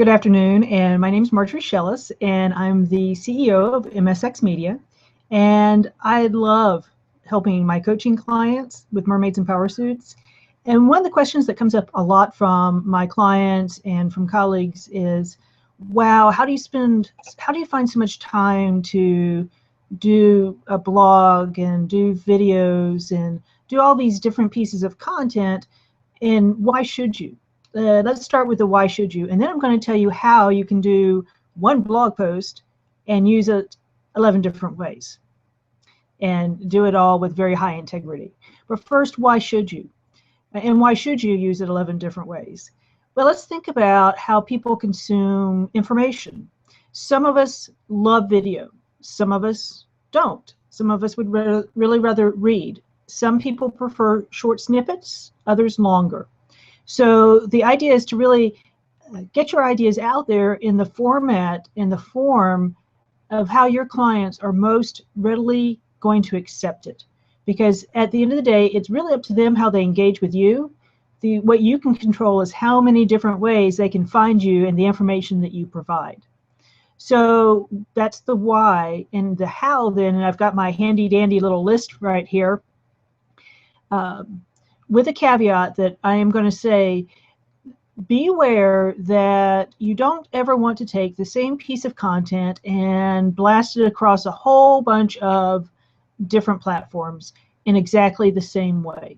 Good afternoon, and my name is Marjorie Shellis, and I'm the CEO of MSX Media, and I love helping my coaching clients with mermaids and power suits. And one of the questions that comes up a lot from my clients and from colleagues is, wow, how do you find so much time to do a blog and do videos and do all these different pieces of content, and why should you? Let's start with the why should you, and then I'm going to tell you how you can do one blog post and use it 11 different ways and do it all with very high integrity. But first, why should you? And why should you use it 11 different ways? Well, let's think about how people consume information. Some of us love video. Some of us don't. Some of us would really rather read. Some people prefer short snippets, others longer. So the idea is to really get your ideas out there in the format, in the form of how your clients are most readily going to accept it. Because at the end of the day, it's really up to them how they engage with you. What you can control is how many different ways they can find you and the information that you provide. So that's the why. And the how then, and I've got my handy dandy little list right here. With a caveat that I am going to say, be aware that you don't ever want to take the same piece of content and blast it across a whole bunch of different platforms in exactly the same way.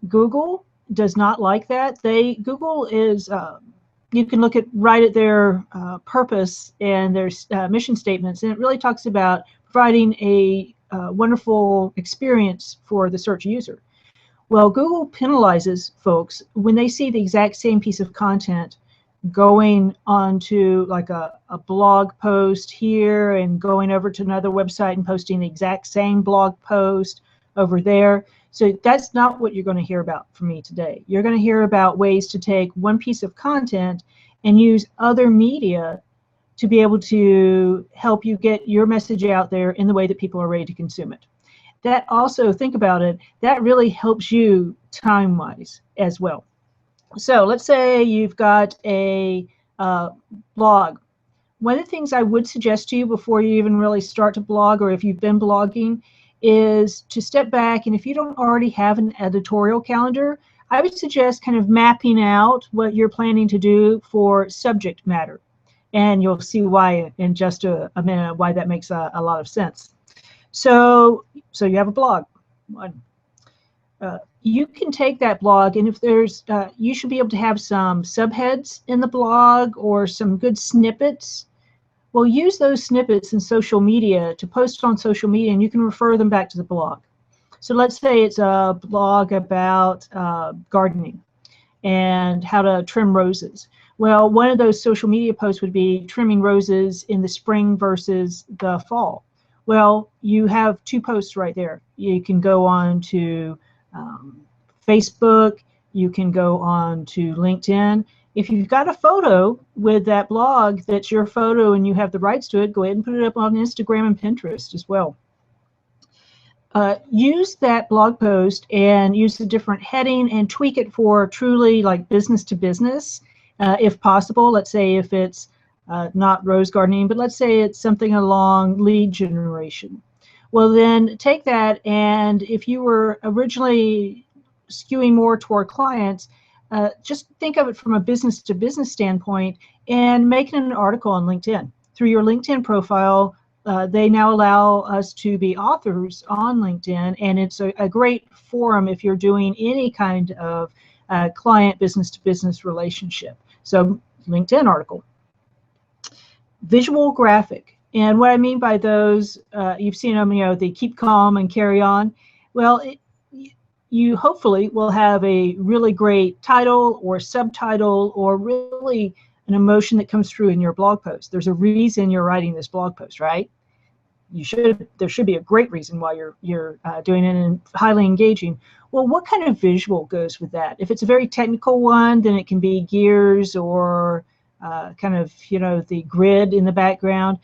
Google does not like that. Google is, you can look right at their purpose and their mission statements, and it really talks about providing a wonderful experience for the search user. Well, Google penalizes folks when they see the exact same piece of content going onto like a blog post here and going over to another website and posting the exact same blog post over there. So that's not what you're going to hear about from me today. You're going to hear about ways to take one piece of content and use other media to be able to help you get your message out there in the way that people are ready to consume it. That also, think about it, that really helps you time-wise as well. So let's say you've got a blog. One of the things I would suggest to you before you even really start to blog, or if you've been blogging, is to step back, and if you don't already have an editorial calendar, I would suggest kind of mapping out what you're planning to do for subject matter. And you'll see why in just a minute, why that makes a lot of sense. So you have a blog. You can take that blog, and if there's, you should be able to have some subheads in the blog or some good snippets. Well, use those snippets in social media to post on social media, and you can refer them back to the blog. So let's say it's a blog about gardening and how to trim roses. Well, one of those social media posts would be trimming roses in the spring versus the fall. Well, you have two posts right there. You can go on to Facebook, you can go on to LinkedIn. If you've got a photo with that blog that's your photo and you have the rights to it, go ahead and put it up on Instagram and Pinterest as well. Use that blog post and use the different heading and tweak it for truly like business to business, if possible. Let's say if it's not rose gardening, but let's say it's something along lead generation. Well, then take that, and if you were originally skewing more toward clients, just think of it from a business to business standpoint and make an article on LinkedIn. Through your LinkedIn profile, they now allow us to be authors on LinkedIn, and it's a great forum if you're doing any kind of client business to business relationship. So LinkedIn article. Visual graphic, and what I mean by those, you've seen them, they keep calm and carry on. Well, you hopefully will have a really great title or subtitle or really an emotion that comes through in your blog post. There's a reason you're writing this blog post, right? There should be a great reason why you're doing it and highly engaging. Well, what kind of visual goes with that? If it's a very technical one, then it can be gears or kind of, the grid in the background.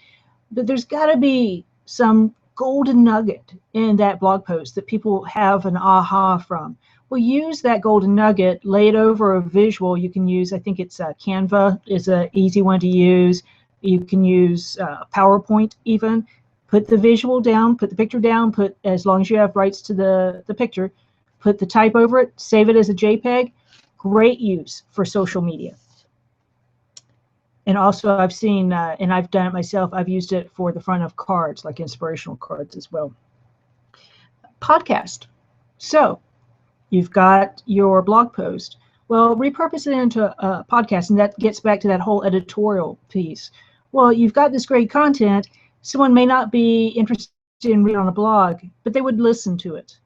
But there's got to be some golden nugget in that blog post that people have an aha from. Well, use that golden nugget, lay it over a visual. You can use, I think it's Canva is an easy one to use. You can use PowerPoint even. Put the visual down, put the picture down, put, as long as you have rights to the picture, put the type over it, save it as a JPEG. Great use for social media. And also I've seen, and I've done it myself, I've used it for the front of cards, like inspirational cards as well. Podcast. So you've got your blog post. Well, repurpose it into a podcast, and that gets back to that whole editorial piece. Well, you've got this great content. Someone may not be interested in reading on a blog, but they would listen to it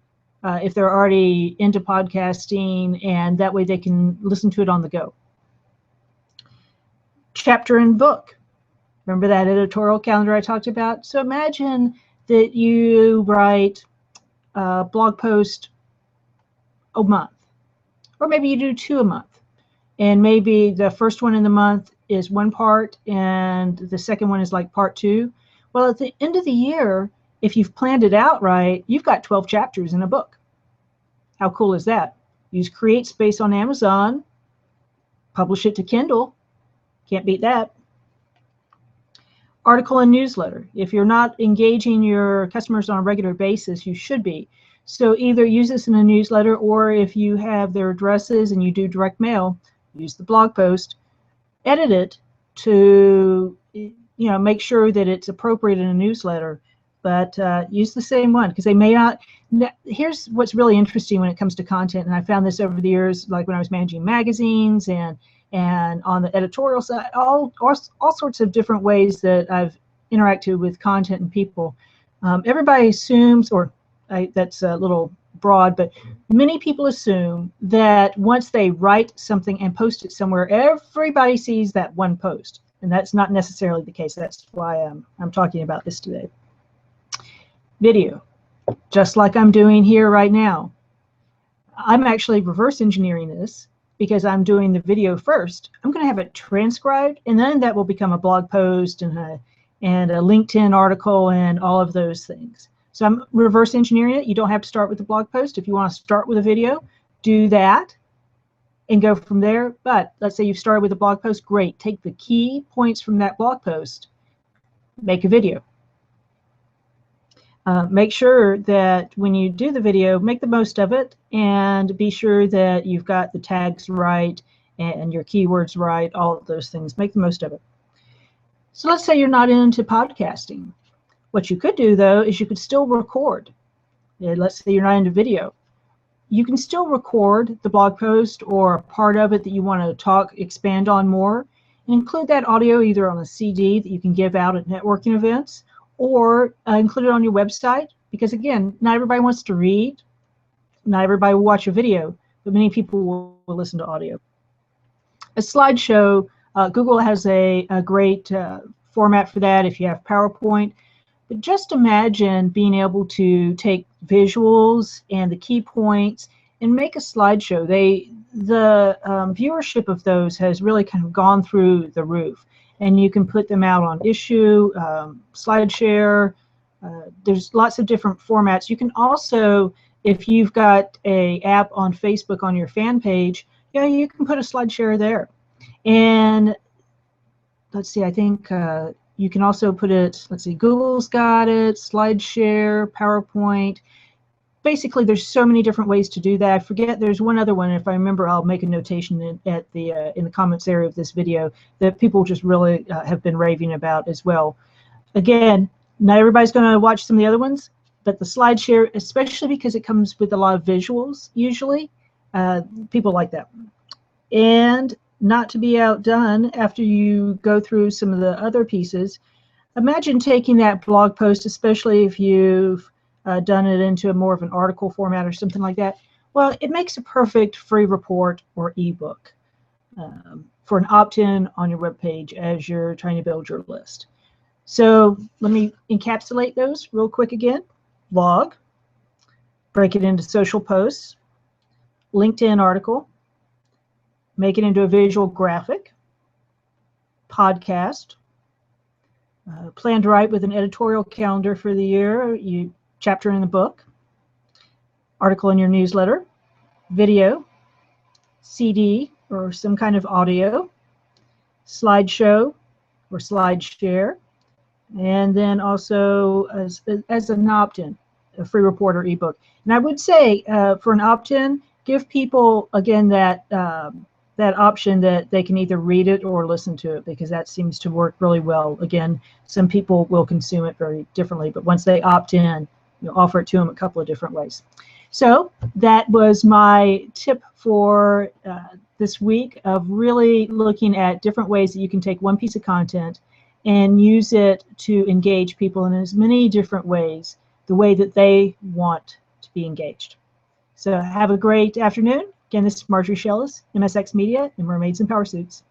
if they're already into podcasting, and that way they can listen to it on the go. Chapter and book. Remember that editorial calendar I talked about? So imagine that you write a blog post a month, or maybe you do 2 a month, and maybe the first one in the month is one part and the second one is like part 2. Well, at the end of the year, if you've planned it out right, you've got 12 chapters in a book. How cool is that? Use Create Space on Amazon, publish it to Kindle. Can't beat that. Article and newsletter. If you're not engaging your customers on a regular basis, you should be. So either use this in a newsletter, or if you have their addresses and you do direct mail, use the blog post, edit it to, make sure that it's appropriate in a newsletter, but use the same one, because they may not. Here's what's really interesting when it comes to content, and I found this over the years, like when I was managing magazines and on the editorial side, all sorts of different ways that I've interacted with content and people. Everybody assumes, that's a little broad, but many people assume that once they write something and post it somewhere, everybody sees that one post, and that's not necessarily the case. That's why I'm talking about this today. Video, just like I'm doing here right now. I'm actually reverse engineering this, because I'm doing the video first. I'm going to have it transcribed, and then that will become a blog post and a LinkedIn article and all of those things. So I'm reverse engineering it. You don't have to start with the blog post. If you want to start with a video, do that and go from there. But let's say you've started with a blog post. Great. Take the key points from that blog post, make a video. Make sure that when you do the video, make the most of it, and be sure that you've got the tags right and your keywords right, all of those things. Make the most of it. So let's say you're not into podcasting. What you could do, though, is you could still record. Let's say you're not into video. You can still record the blog post or part of it that you want to expand on more, and include that audio either on a CD that you can give out at networking events, or include it on your website, because again, not everybody wants to read, not everybody will watch a video, but many people will listen to audio. A slideshow, Google has a great format for that if you have PowerPoint, but just imagine being able to take visuals and the key points and make a slideshow. The viewership of those has really kind of gone through the roof. And you can put them out on Issue, SlideShare. There's lots of different formats. You can also, if you've got an app on Facebook on your fan page, you can put a SlideShare there. And let's see, I think you can also put it, let's see, Google's got it, SlideShare, PowerPoint. Basically, there's so many different ways to do that. I forget, there's one other one. If I remember, I'll make a notation in the comments area of this video that people just really have been raving about as well. Again, not everybody's going to watch some of the other ones, but the SlideShare, especially because it comes with a lot of visuals, usually, people like that. And not to be outdone, after you go through some of the other pieces, imagine taking that blog post, especially if you've done it into more of an article format or something like that. Well, it makes a perfect free report or ebook for an opt-in on your web page as you're trying to build your list. So let me encapsulate those real quick again. Blog, break it into social posts, LinkedIn article, make it into a visual graphic, podcast, plan to write with an editorial calendar for the year, chapter in the book, article in your newsletter, video, CD or some kind of audio, slideshow or slide share, and then also as an opt-in, a free report or ebook. And I would say for an opt-in, give people again that that option that they can either read it or listen to it, because that seems to work really well. Again, some people will consume it very differently, but once they opt in, you offer it to them a couple of different ways. So that was my tip for this week, of really looking at different ways that you can take one piece of content and use it to engage people in as many different ways, the way that they want to be engaged. So have a great afternoon. Again, this is Marjorie Shellis, MSX Media and Mermaids in Power Suits.